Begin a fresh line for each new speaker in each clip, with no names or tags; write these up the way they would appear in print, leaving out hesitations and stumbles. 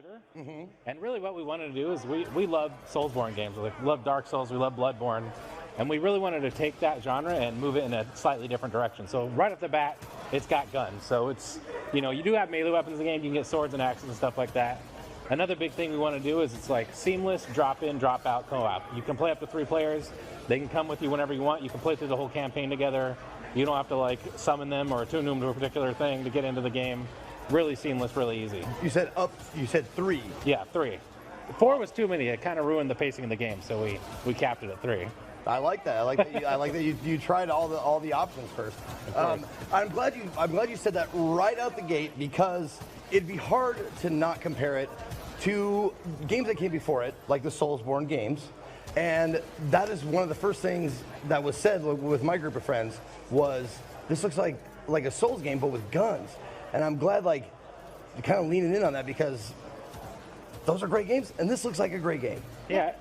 shooter. And really what we wanted to do is we love Soulsborne games. We love Dark Souls, we love Bloodborne. And we really wanted to take that genre and move it in a slightly different direction. So right off the bat, it's got guns. So it's, you do have melee weapons in the game. You can get swords and axes and stuff like that. Another big thing we want to do is it's like seamless drop in, drop out co-op. You can play up to 3 players. They can come with you whenever you want. You can play through the whole campaign together. You don't have to like summon them or attune them to a particular thing to get into the game. Really seamless, really easy.
You said 3.
Yeah, 3. 4 was too many. It kind of ruined the pacing of the game, so we capped it at 3.
I like that. I like that you tried all the options first. I'm glad you said that right out the gate, because it'd be hard to not compare it to games that came before it, like the Soulsborne games. And that is one of the first things that was said with my group of friends was, this looks like a Souls game, but with guns. And I'm glad you're kind of leaning in on that, because those are great games, and this looks like a great game.
Yeah.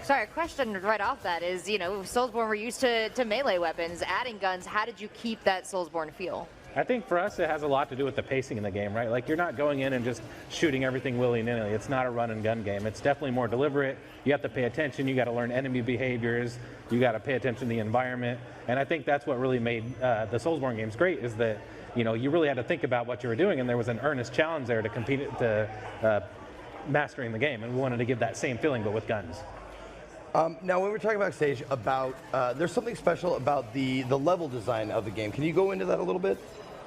Sorry, a question right off that is, Soulsborne were used to melee weapons, adding guns. How did you keep that Soulsborne feel?
I think for us it has a lot to do with the pacing in the game, right? Like, you're not going in and just shooting everything willy-nilly. It's not a run and gun game. It's definitely more deliberate. You have to pay attention. You got to learn enemy behaviors. You got to pay attention to the environment. And I think that's what really made the Soulsborne games great, is that you really had to think about what you were doing, and there was an earnest challenge there to compete to mastering the game, and we wanted to give that same feeling but with guns.
Now, when we're talking backstage about, there's something special about the level design of the game. Can you go into that a little bit?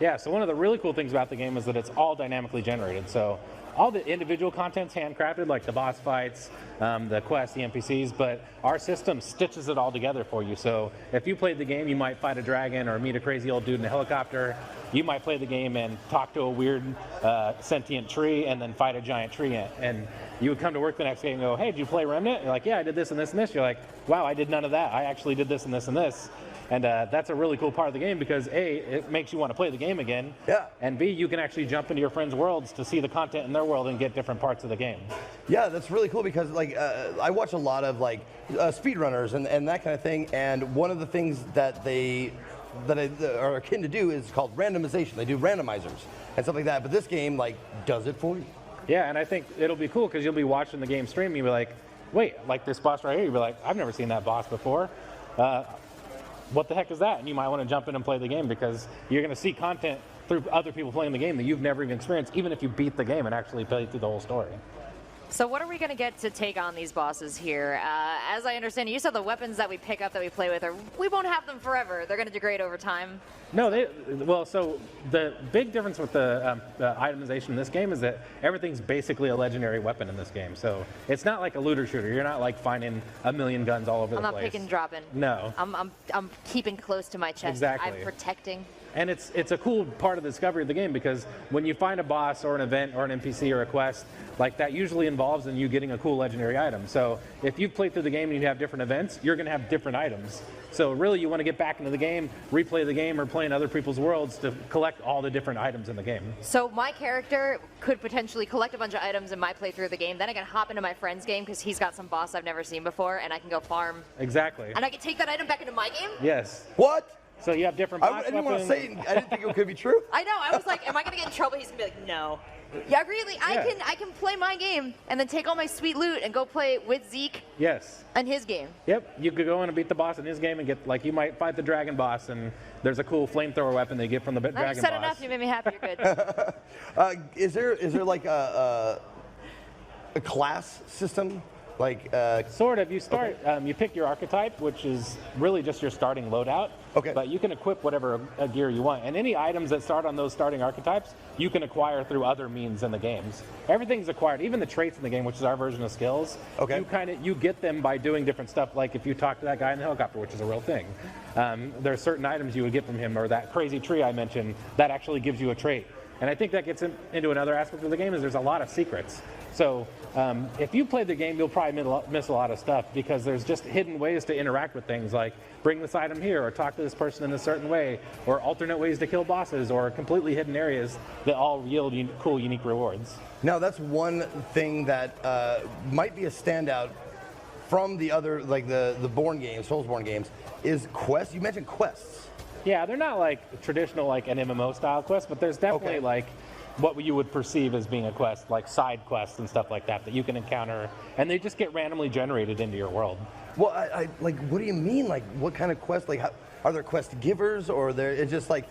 Yeah, so one of the really cool things about the game is that it's all dynamically generated. So all the individual content's handcrafted, like the boss fights, the quests, the NPCs, but our system stitches it all together for you. So if you played the game, you might fight a dragon or meet a crazy old dude in a helicopter. You might play the game and talk to a weird sentient tree and then fight a giant tree ant. And you would come to work the next day and go, hey, did you play Remnant? You're like, yeah, I did this and this and this. You're like, wow, I did none of that. I actually did this and this and this. And that's a really cool part of the game, because A, it makes you want to play the game again.
Yeah.
And B, you can actually jump into your friends' worlds to see the content in their world and get different parts of the game.
Yeah, that's really cool, because I watch a lot of speedrunners and that kind of thing. And one of the things that are akin to do is called randomization. They do randomizers and stuff like that. But this game does it for you.
Yeah, and I think it'll be cool because you'll be watching the game stream and you'll be like, wait, like this boss right here, you'll be like, I've never seen that boss before. What the heck is that? And you might want to jump in and play the game, because you're going to see content through other people playing the game that you've never even experienced, even if you beat the game and actually play through the whole story.
So what are we going to get to take on these bosses here? As I understand, you said the weapons that we pick up that we play with, we won't have them forever. They're going to degrade over time.
No, so the big difference with the itemization in this game is that everything's basically a legendary weapon in this game. So it's not like a looter shooter. You're not like finding a million guns all over the place.
I'm not picking and dropping.
No.
I'm keeping close to my chest.
Exactly.
I'm protecting.
And it's a cool part of the discovery of the game, because when you find a boss or an event or an NPC or a quest, like that usually involves in you getting a cool legendary item. So if you've played through the game and you have different events, you're going to have different items. So really you want to get back into the game, replay the game, or play in other people's worlds to collect all the different items in the game.
So my character could potentially collect a bunch of items in my playthrough of the game, then I can hop into my friend's game because he's got some boss I've never seen before, and I can go farm.
Exactly.
And I can take that item back into my game?
Yes.
What?
So you have different boss
I didn't
weapons.
want to say, I didn't think it could be true.
I know, I was like, am I going to get in trouble? He's going to be like, no. Yeah, really,
Yeah.
I can play my game and then take all my sweet loot and go play with Zeke
Yes.
and his game.
Yep, you could go in and beat the boss in his game and get, like, you might fight the dragon boss, and there's a cool flamethrower weapon they get from the dragon boss.
I've said enough, you made me happy, you're good.
Is there like a class system?
Sort of. You start, you pick your archetype, which is really just your starting loadout.
Okay.
But you can equip whatever gear you want. And any items that start on those starting archetypes, you can acquire through other means in the games. Everything's acquired, even the traits in the game, which is our version of skills.
Okay.
You get them by doing different stuff, like if you talk to that guy in the helicopter, which is a real thing. There are certain items you would get from him, or that crazy tree I mentioned, that actually gives you a trait. And I think that gets into another aspect of the game, is there's a lot of secrets. So if you play the game, you'll probably miss a lot of stuff, because there's just hidden ways to interact with things, like bring this item here, or talk to this person in a certain way, or alternate ways to kill bosses, or completely hidden areas that all yield cool, unique rewards.
Now, that's one thing that might be a standout from the other, like the Bourne games, Soulsborne games, is quests. You mentioned quests.
Yeah, they're not like traditional, like an MMO style quest, but there's definitely like what you would perceive as being a quest, like side quests and stuff like that you can encounter, and they just get randomly generated into your world.
Well, I like, what do you mean? Like, what kind of quest? Like, are there quest givers, or it's just like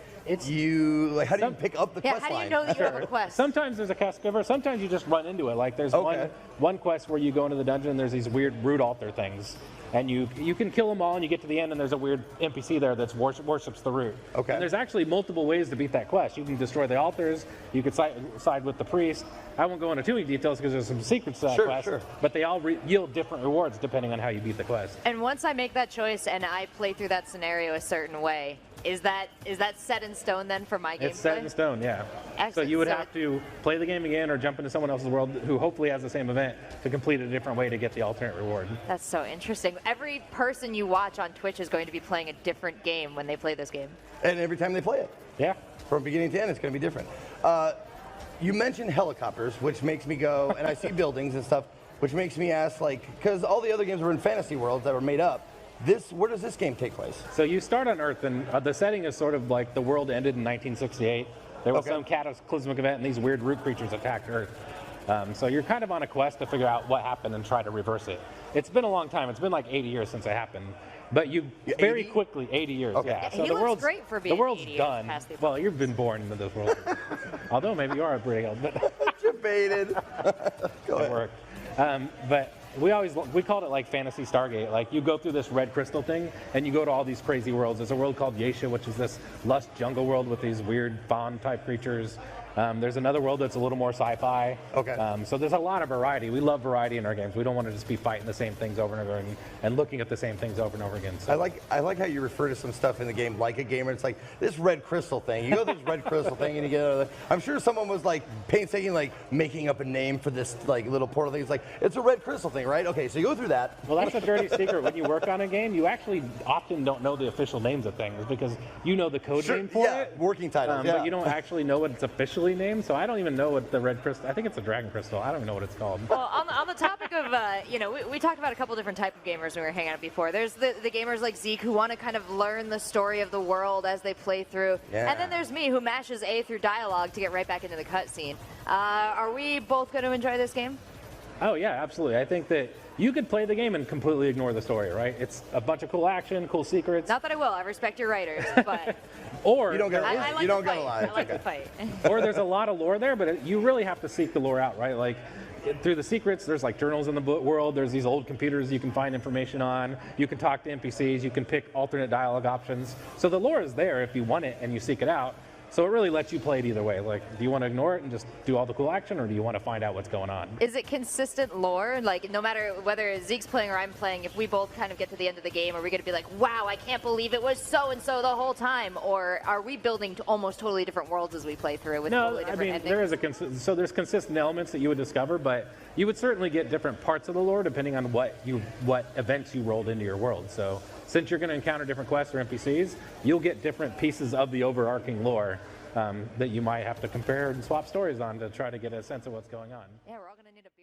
you like? How do you pick up the quest
how do you
line?
know that you have a quest?
Sometimes there's a quest giver. Sometimes you just run into it. Like there's
Okay.
one quest where you go into the dungeon and there's these weird root altar things. And you can kill them all and you get to the end and there's a weird NPC there that worships the root.
Okay.
And there's actually multiple ways to beat that quest. You can destroy the altars. You can side with the priest. I won't go into too many details because there's some secrets to that quest.
Sure.
But they all yield different rewards depending on how you beat the quest.
And once I make that choice and I play through that scenario a certain way, is that set in stone then for my gameplay?
It's set in stone, yeah.
Excellent.
So you would have to play the game again or jump into someone else's world who hopefully has the same event to complete a different way to get the alternate reward.
That's so interesting. Every person you watch on Twitch is going to be playing a different game when they play this game.
And every time they play it,
Yeah.
from beginning to end, it's going to be different. You mentioned helicopters, which makes me go, and I see buildings and stuff, which makes me ask, like, because all the other games were in fantasy worlds that were made up. Where does this game take place?
So you start on Earth, and the setting is sort of like the world ended in 1968. There was some cataclysmic event, and these weird root creatures attacked Earth. So you're kind of on a quest to figure out what happened and try to reverse it. It's been a long time. It's been like 80 years since it happened. But you very
80?
quickly, 80 years,
Okay.
yeah.
He
So the
looks
world's
great for being
the world's
80 years
done.
past the
Well, you've been born into this world. Although maybe you are pretty old, but
Debated. Go
it
ahead.
worked. But we called it like Fantasy Stargate. Like you go through this red crystal thing and you go to all these crazy worlds. There's a world called Yeisha, which is this lush jungle world with these weird fawn type creatures. There's another world that's a little more sci-fi.
Okay.
So there's a lot of variety. We love variety in our games. We don't want to just be fighting the same things over and over and looking at the same things over and over again. So.
I like how you refer to some stuff in the game like a gamer. It's like this red crystal thing. You go to this red crystal thing and you get. I'm sure someone was like painstaking, like making up a name for this like little portal thing. It's like it's a red crystal thing, right? Okay, so you go through that.
Well, that's a dirty secret. When you work on a game, you actually often don't know the official names of things because you know the code name for it.
Working titles.
But you don't actually know what it's officially named. So I don't even know what the red crystal. I think it's a dragon crystal. I don't even know what it's called.
Well, on the topic of, we talked about a couple different type of gamers when we were hanging out before. There's the gamers like Zeke who want to kind of learn the story of the world as they play through.
Yeah.
And then there's me who mashes A through dialogue to get right back into the cutscene. Are we both going to enjoy this game?
Oh yeah, absolutely. I think that you could play the game and completely ignore the story, right? It's a bunch of cool action, cool secrets.
Not that I will. I respect your writers, but
Or
You don't get
I like
You don't
to
gotta
fight.
lie.
I like to
Okay.
fight.
or there's a lot of lore there, but you really have to seek the lore out, right? Like through the secrets, there's like journals in the world. There's these old computers you can find information on. You can talk to NPCs. You can pick alternate dialogue options. So the lore is there if you want it and you seek it out. So it really lets you play it either way. Like, do you want to ignore it and just do all the cool action, or do you want to find out what's going on?
Is it consistent lore? Like, no matter whether Zeke's playing or I'm playing, if we both kind of get to the end of the game, are we going to be like, wow, I can't believe it was so-and-so the whole time? Or are we building almost totally different worlds as we play through with totally different endings?
There is so there's consistent elements that you would discover, but you would certainly get different parts of the lore depending on what events you rolled into your world. So since you're going to encounter different quests or NPCs, you'll get different pieces of the overarching lore that you might have to compare and swap stories on to try to get a sense of what's going on.
Yeah, we're all going to need a